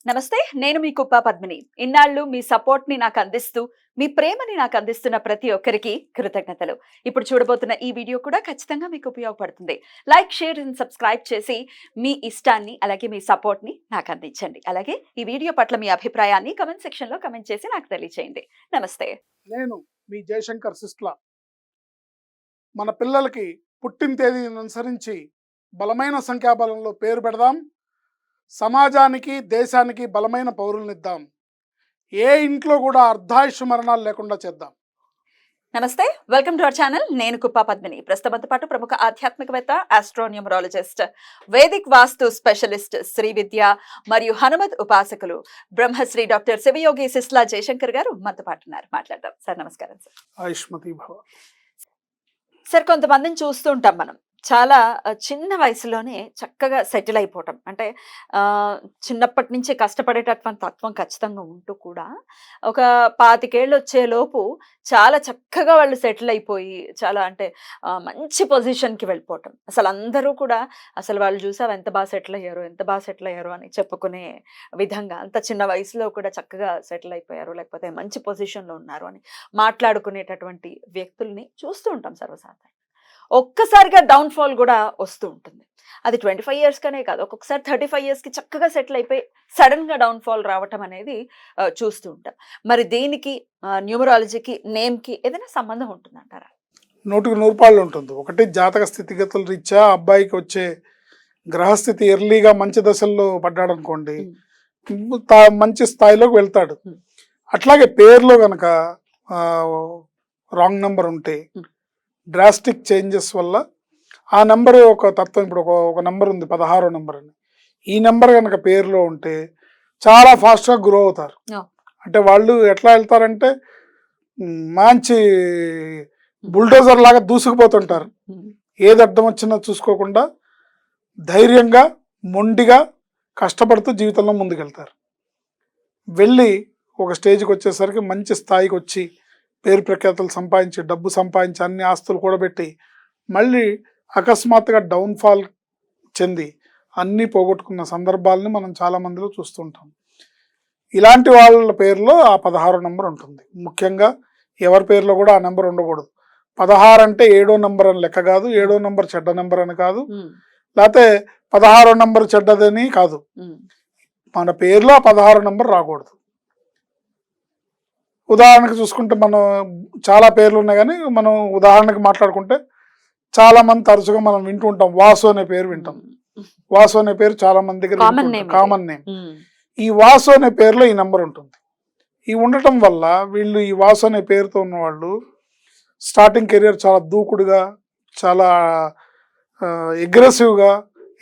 నమస్తే. నేను మీ కుప్ప పద్మిని. ఇన్నాళ్ళు మీ సపోర్ట్‌ని నాకందిస్తూ, మీ ప్రేమని నాకందిస్తున్న ప్రతి ఒక్కరికి కృతజ్ఞతలు. ఇప్పుడు చూడబోతున్న ఈ వీడియో కూడా ఖచ్చితంగా మీకు ఉపయోగపడుతుంది. లైక్, షేర్ అండ్ సబ్స్క్రైబ్ చేసి మీ ఇష్టాన్ని అలాగే మీ సపోర్ట్‌ని నాకందించండి. అలాగే ఈ వీడియో పట్ల మీ అభిప్రాయాన్ని కామెంట్ సెక్షన్‌లో కామెంట్ చేసి నాకు తెలియజేయండి. నమస్తే. నేను మీ జయశంకర్ సిస్లా. మన పిల్లలకి పుట్టిన తేదీని అనుసరించి బలమైన సంఖ్యాబలంలో పేరు పెడదాం. సమాజానికి దేశానికి బలమైన పౌరులనిద్దాం. ఏ ఇంట్లో కూడా అర్ధాయుష్ మరణాలు లేకుండా చేద్దాం. నమస్తే. Welcome to our channel. నేను కుప్ప పద్మిని. ప్రస్తుతంతో పాటు ప్రముఖ ఆధ్యాత్మికవేత్త, ఆస్ట్రోన్యూమరాలజిస్ట్, వేదిక్ వాస్తు స్పెషలిస్ట్, శ్రీ విద్య మరియు హనుమత్ ఉపాసకులు బ్రహ్మశ్రీ డాక్టర్ శివయోగి సిస్లా జయశంకర్ గారు మనతో పాటు ఉన్నారు. మాట్లాడదాం సార్. నమస్కారం సార్. ఆయుష్మతి భవ. సార్, కొంతమందిని చూస్తూ ఉంటాం మనం. చాలా చిన్న వయసులోనే చక్కగా సెటిల్ అయిపోవటం. అంటే చిన్నప్పటి నుంచి కష్టపడేటటువంటి తత్వం ఖచ్చితంగా ఉంటూ కూడా ఒక 25 ఏళ్ళు వచ్చేలోపు చాలా చక్కగా వాళ్ళు సెటిల్ అయిపోయి చాలా అంటే మంచి పొజిషన్‌కి వెళ్ళిపోవటం. అసలు అందరూ కూడా అసలు వాళ్ళు చూసావా ఎంత బాగా సెటిల్ అయ్యారు, ఎంత బాగా సెటిల్ అయ్యారు అని చెప్పుకునే విధంగా అంత చిన్న వయసులో కూడా చక్కగా సెటిల్ అయిపోయారు, లేకపోతే మంచి పొజిషన్‌లో ఉన్నారు అని మాట్లాడుకునేటటువంటి వ్యక్తుల్ని చూస్తూ ఉంటాం సర్వసాధారణంగా. ఒక్కసారిగా డౌన్‌ఫాల్ కూడా వస్తూ ఉంటుంది. అది 25 ఇయర్స్‌కనే కాదు, ఒక్కొక్కసారి 35 ఇయర్స్‌కి చక్కగా సెటిల్ అయిపోయి సడెన్‌గా డౌన్‌ఫాల్ రావటం అనేది చూస్తూ ఉంటాం. మరి దీనికి న్యూమరాలజీకి, నేమ్‌కి ఏదైనా సంబంధం ఉంటుందంటారా? 100కి 100 పాళ్ళు ఉంటుంది. ఒకటి జాతక స్థితిగతుల రీత్యా అబ్బాయికి వచ్చే గ్రహస్థితి ఎర్లీగా మంచి దశల్లో పడ్డాడనుకోండి, మంచి స్థాయిలోకి వెళ్తాడు. అట్లాగే పేరులో కనుక రాంగ్ నెంబర్ ఉంటే డ్రాస్టిక్ చేంజెస్ వల్ల ఆ నెంబర్ ఒక తత్వం. ఇప్పుడు ఒక నెంబర్ ఉంది 16వ నెంబర్ అని. ఈ నెంబర్ కనుక పేరులో ఉంటే చాలా ఫాస్ట్గా గ్రో అవుతారు. అంటే వాళ్ళు ఎట్లా వెళ్తారంటే మంచి బుల్డోజర్ లాగా దూసుకుపోతుంటారు. ఏది అర్థం వచ్చినా చూసుకోకుండా ధైర్యంగా మొండిగా కష్టపడుతూ జీవితంలో ముందుకెళ్తారు. వెళ్ళి ఒక స్టేజ్కి వచ్చేసరికి మంచి స్థాయికి వచ్చి పేరు ప్రఖ్యాతలు సంపాదించి, డబ్బు సంపాదించి, అన్ని ఆస్తులు కూడబెట్టి మళ్ళీ అకస్మాత్తుగా డౌన్ఫాల్ చెంది అన్నీ పోగొట్టుకున్న సందర్భాలని మనం చాలామందిలో చూస్తుంటాం. ఇలాంటి వాళ్ళ పేరులో ఆ 16వ నెంబర్ ఉంటుంది. ముఖ్యంగా ఎవరి పేరులో కూడా ఆ నెంబర్ ఉండకూడదు. 16 అంటే 7వ నెంబర్ అని లెక్క కాదు, 7వ నెంబర్ చెడ్డ నెంబర్ అని కాదు, లేకపోతే 16వ నెంబర్ చెడ్డదని కాదు. మన పేరులో ఆ 16వ నెంబర్ రాకూడదు. ఉదాహరణకు చూసుకుంటే మనం చాలా పేర్లు ఉన్నాయి, కానీ మనం ఉదాహరణకు మాట్లాడుకుంటే చాలా మంది తరచుగా మనం వింటూ ఉంటాం, వాసు అనే పేరు వింటాం. వాసు అనే పేరు చాలా మంది దగ్గర కామన్ నేమ్. ఈ వాసు అనే పేరులో ఈ నెంబర్ ఉంటుంది. ఈ ఉండటం వల్ల వీళ్ళు ఈ వాసు అనే పేరుతో ఉన్న వాళ్ళు స్టార్టింగ్ కెరియర్ చాలా దూకుడుగా, చాలా అగ్రెసివ్గా,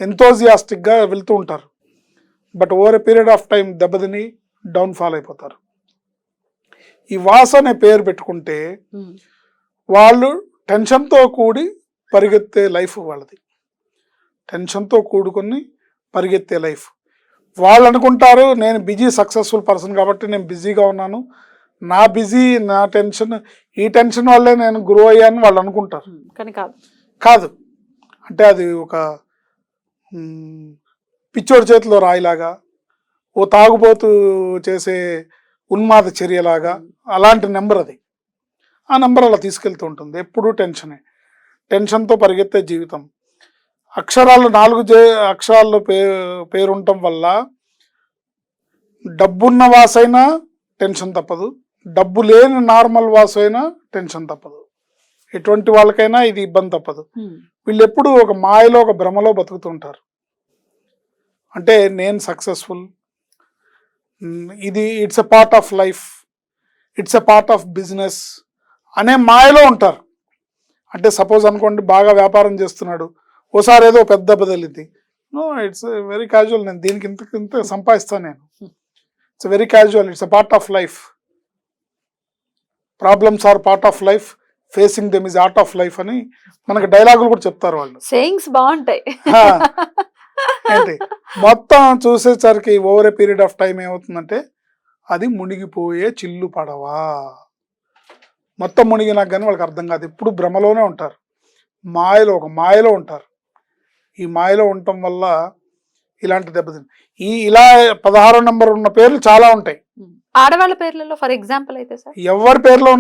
ఎంతోజియాస్టిక్గా వెళ్తూ ఉంటారు. But over a period of time దెబ్బతిని డౌన్ఫాల్ అయిపోతారు. ఈ వాసు అనే పేరు పెట్టుకుంటే వాళ్ళు టెన్షన్తో కూడి పరిగెత్తే లైఫ్ వాళ్ళది. టెన్షన్తో కూడుకొని పరిగెత్తే లైఫ్. వాళ్ళు అనుకుంటారు నేను బిజీ సక్సెస్ఫుల్ పర్సన్ కాబట్టి నేను బిజీగా ఉన్నాను, నా బిజీ, నా టెన్షన్, ఈ టెన్షన్ వల్లే నేను గ్రో అయ్యాను వాళ్ళు అనుకుంటారు. కానీ కాదు. అంటే అది ఒక పిచ్చోడి చేతిలో రాయిలాగా, ఓ తాగుబోతు చేసే ఉన్మాద చర్యలాగా అలాంటి నెంబర్ అది. ఆ నెంబర్ అలా తీసుకెళ్తూ ఉంటుంది. ఎప్పుడూ టెన్షన్తో పరిగెత్తే జీవితం. అక్షరాలు 4 అక్షరాల్లో పేరు ఉండటం వల్ల డబ్బున్న వాసైనా టెన్షన్ తప్పదు, డబ్బు లేని నార్మల్ వాసు అయినా టెన్షన్ తప్పదు. ఎటువంటి వాళ్ళకైనా ఇది ఇబ్బంది తప్పదు. వీళ్ళు ఎప్పుడు ఒక మాయలో, ఒక భ్రమలో బతుకుతుంటారు. అంటే నేను సక్సెస్ఫుల్, ఇది it's a part of life, it's a part of business అనే మాయలో ఉంటారు. అంటే సపోజ్ అనుకోండి, బాగా వ్యాపారం చేస్తున్నాడు, ఓసారి ఏదో పెద్ద బదిలింది, నో ఇట్స్ వెరీ క్యాజువల్, నేను దీనికి ఇంత సంపాదిస్తాను, నేను it's very casual, it's a part of life, problems are part of life, facing them is art of life అని మనకి డైలాగులు కూడా చెప్తారు వాళ్ళు. సేయింగ్స్ బాగుంటాయి. ఏంటి మొత్తం చూసేసరికి over a period of time ఏమవుతుందంటే అది మునిగిపోయే చిల్లు పడవా. మొత్తం మునిగినాక కానీ వాళ్ళకి అర్థం కాదు. ఎప్పుడు భ్రమలోనే ఉంటారు, మాయలో ఉంటారు. ఈ మాయలో ఉండటం వల్ల ఇలాంటి దెబ్బతిని ఇలా 16వ నెంబర్ ఉన్న పేర్లు చాలా ఉంటాయి. ఆడవాళ్ళ పేర్లలో ఫర్ ఎగ్జాంపుల్ అయితే సార్ ఎవరి పేర్లో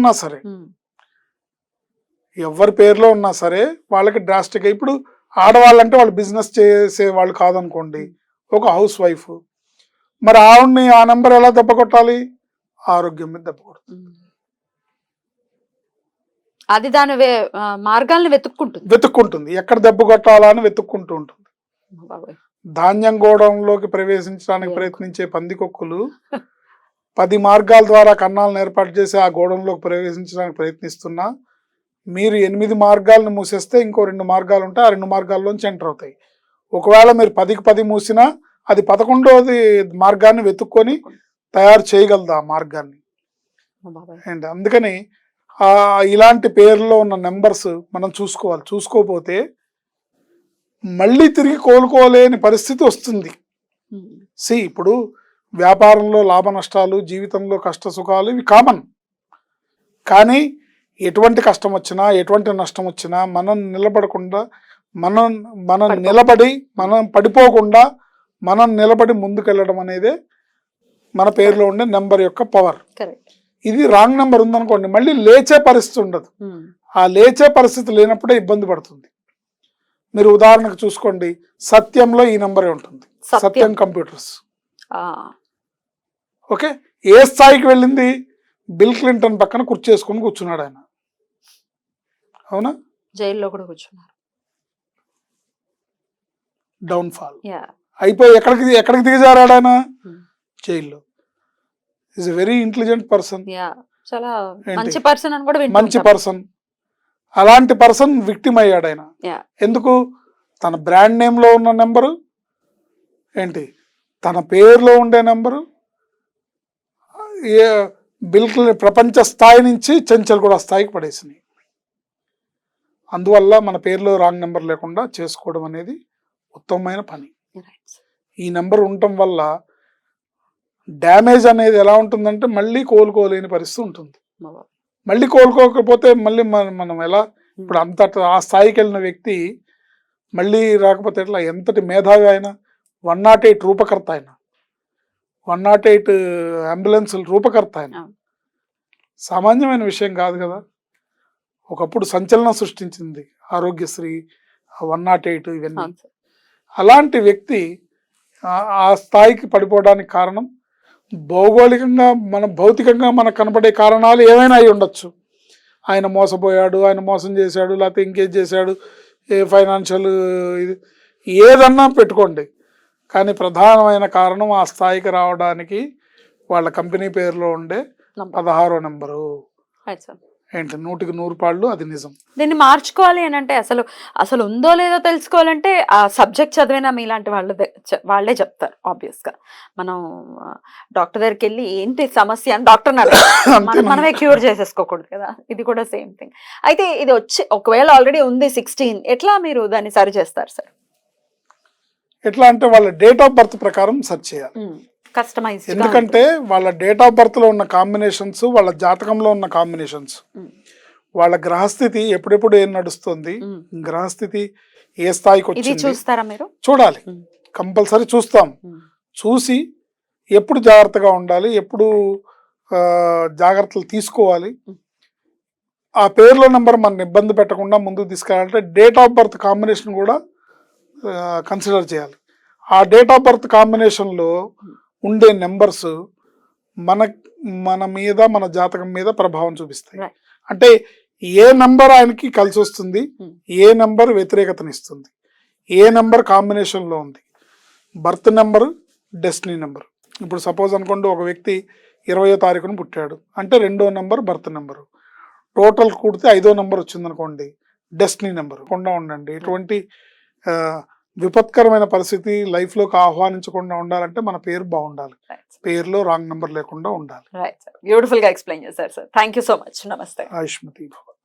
ఉన్నా సరే వాళ్ళకి డ్రాస్టిక్. ఇప్పుడు ఆడవాళ్ళంటే వాళ్ళు బిజినెస్ చేసే వాళ్ళు కాదనుకోండి, ఒక హౌస్ వైఫ్, మరి ఆవిడ్ని ఆ నెంబర్ ఎలా దెబ్బ కొట్టాలి? ఆరోగ్యం మీద దెబ్బ కొడుతుంది. అది దాని మార్గాలను వెతుక్కుంటుంది, ఎక్కడ దెబ్బ కొట్టాలా అని వెతుక్కుంటూ ఉంటుంది. ధాన్యం గోడంలోకి ప్రవేశించడానికి ప్రయత్నించే పందికొక్కులు 10 మార్గాల ద్వారా కన్నాలను ఏర్పాటు చేసి ఆ గోడంలోకి ప్రవేశించడానికి ప్రయత్నిస్తున్నా మీరు 8 మార్గాలను మూసేస్తే ఇంకో 2 మార్గాలు ఉంటాయి, ఆ 2 మార్గాల్లోంచి ఎంటర్ అవుతాయి. ఒకవేళ మీరు 10కి 10 మూసినా అది 11వ మార్గాన్ని వెతుక్కొని తయారు చేయగలదు ఆ మార్గాన్ని. అండ్ అందుకని ఇలాంటి పేర్లో ఉన్న నెంబర్స్ మనం చూసుకోకపోతే మళ్ళీ తిరిగి కోలుకోలేని పరిస్థితి వస్తుంది. ఇప్పుడు వ్యాపారంలో లాభ నష్టాలు, జీవితంలో కష్ట సుఖాలు ఇవి కామన్. కానీ ఎటువంటి కష్టం వచ్చినా, ఎటువంటి నష్టం వచ్చినా మనం నిలబడకుండా, మనం నిలబడి, మనం పడిపోకుండా మనం నిలబడి ముందుకెళ్ళడం అనేదే మన పేరులో ఉండే నెంబర్ యొక్క పవర్. ఇది రాంగ్ నెంబర్ ఉందనుకోండి, మళ్ళీ లేచే పరిస్థితి ఉండదు. ఆ లేచే పరిస్థితి లేనప్పుడే ఇబ్బంది పడుతుంది. మీరు ఉదాహరణకు చూసుకోండి, సత్యంలో ఈ నెంబరే ఉంటుంది, సత్యం కంప్యూటర్స్. ఓకే, ఏ స్థాయికి వెళ్ళింది? బిల్ క్లింటన్ పక్కన కుర్చీ చేసుకుని కూర్చున్నాడు ఆయన, అవునా? జైల్లో కూడా కూర్చున్నారు. డౌన్ ఫాల్ అయిపోయి ఎక్కడికి దిగజారాడు ఆయన? జైల్లో. Is a very intelligent person, చాలా మంచి పర్సన్ అని కూడా మంచి పర్సన్. అలాంటి పర్సన్ విక్టిమ్ అయ్యాడు ఆయన. ఎందుకు? తన బ్రాండ్ నేమ్ లో ఉన్న నెంబరు ఏంటి, తన పేరులో ఉండే నెంబరు ప్రపంచ స్థాయి నుంచి చెంచల్ కూడా స్థాయికి పడేసినాయి. అందువల్ల మన పేరులో రాంగ్ నెంబర్ లేకుండా చేసుకోవడం అనేది ఉత్తమమైన పని. ఈ నెంబర్ ఉండటం వల్ల డ్యామేజ్ అనేది ఎలా ఉంటుందంటే మళ్ళీ కోలుకోలేని పరిస్థితి ఉంటుంది. మళ్ళీ కోలుకోకపోతే మళ్ళీ మనం ఎలా, ఇప్పుడు అంత ఆ స్థాయికి వెళ్ళిన వ్యక్తి మళ్ళీ రాకపోతే ఎట్లా? ఎంతటి మేధావి ఆయన, 108 రూపకర్త ఆయన, 108 అంబులెన్స్ రూపకర్త ఆయన. సామాన్యమైన విషయం కాదు కదా. ఒకప్పుడు సంచలనం సృష్టించింది ఆరోగ్యశ్రీ, 108 ఇవన్నీ. అలాంటి వ్యక్తి ఆ స్థాయికి పడిపోవడానికి కారణం భౌగోళికంగా, భౌతికంగా మనకు కనపడే కారణాలు ఏమైనా అయి ఉండొచ్చు. ఆయన మోసపోయాడు, ఆయన మోసం చేశాడు, లేకపోతే ఇంకేం చేశాడు, ఏ ఫైనాన్షియల్ ఇది ఏదన్నా పెట్టుకోండి. కానీ ప్రధానమైన కారణం ఆ స్థాయికి రావడానికి వాళ్ళ కంపెనీ పేరులో ఉండే 16వ నెంబరు. ఏంటి 100కి 100 పాళ్ళు అది నిజం. దీన్ని మార్చుకోవాలి అని అంటే అసలు ఉందో లేదో తెలుసుకోవాలంటే ఆ సబ్జెక్ట్ చదివిన మీలాంటి వాళ్ళే చెప్తారు. ఆబ్వియస్ గా మనం డాక్టర్ దగ్గరికి వెళ్ళి ఏంటి సమస్య అని డాక్టర్ మనమే క్యూర్ చేసేసుకోకూడదు కదా. ఇది కూడా సేమ్ థింగ్. అయితే ఇది వచ్చి ఒకవేళ ఆల్రెడీ ఉంది 16, ఎట్లా మీరు దాన్ని సరి చేస్తారు సార్? ఎట్లా అంటే వాళ్ళ డేట్ ఆఫ్ బర్త్ ప్రకారం సెర్చ్ చేయాలి. కస్టమైజ్. ఎందుకంటే వాళ్ళ డేట్ ఆఫ్ బర్త్ లో ఉన్న కాంబినేషన్స్, వాళ్ళ జాతకంలో ఉన్న కాంబినేషన్స్, వాళ్ళ గ్రహస్థితి ఎప్పుడెప్పుడు ఏం నడుస్తుంది, గ్రహస్థితి ఏ స్థాయికి వచ్చింది చూస్తారా మీరు? చూడాలి, కంపల్సరీ చూస్తాం. చూసి ఎప్పుడు జాగ్రత్తగా ఉండాలి, ఎప్పుడు జాగ్రత్తలు తీసుకోవాలి, ఆ పేర్లో నెంబర్ మన ఇబ్బంది పెట్టకుండా ముందుకు తీసుకెళ్ళాలంటే డేట్ ఆఫ్ బర్త్ కాంబినేషన్ కూడా కన్సిడర్ చేయాలి. ఆ డేట్ ఆఫ్ బర్త్ కాంబినేషన్లో ఉండే నెంబర్స్ మన మీద, మన జాతకం మీద ప్రభావం చూపిస్తాయి. అంటే ఏ నెంబర్ ఆయనకి కలిసి వస్తుంది, ఏ నెంబర్ వ్యతిరేకతనిస్తుంది, ఏ నెంబర్ కాంబినేషన్లో ఉంది. Birth number, destiny number. ఇప్పుడు సపోజ్ అనుకోండి, ఒక వ్యక్తి 20వ తారీఖున పుట్టాడు అంటే 2వ నెంబర్ బర్త్ నెంబరు, టోటల్ కూడితే 5వ నెంబర్ వచ్చిందనుకోండి డెస్టినీ నెంబరు. ఉండండి, ఎటువంటి విపత్కరమైన పరిస్థితి లైఫ్లోకి ఆహ్వానించకుండా ఉండాలంటే మన పేరు బాగుండాలి, పేరులో రాంగ్ నెంబర్ లేకుండా ఉండాలి. బ్యూటిఫుల్ గా ఎక్స్ప్లెయిన్ చేశారు sir. Thank you so much. నమస్తే. ఆయుష్మతి భవ.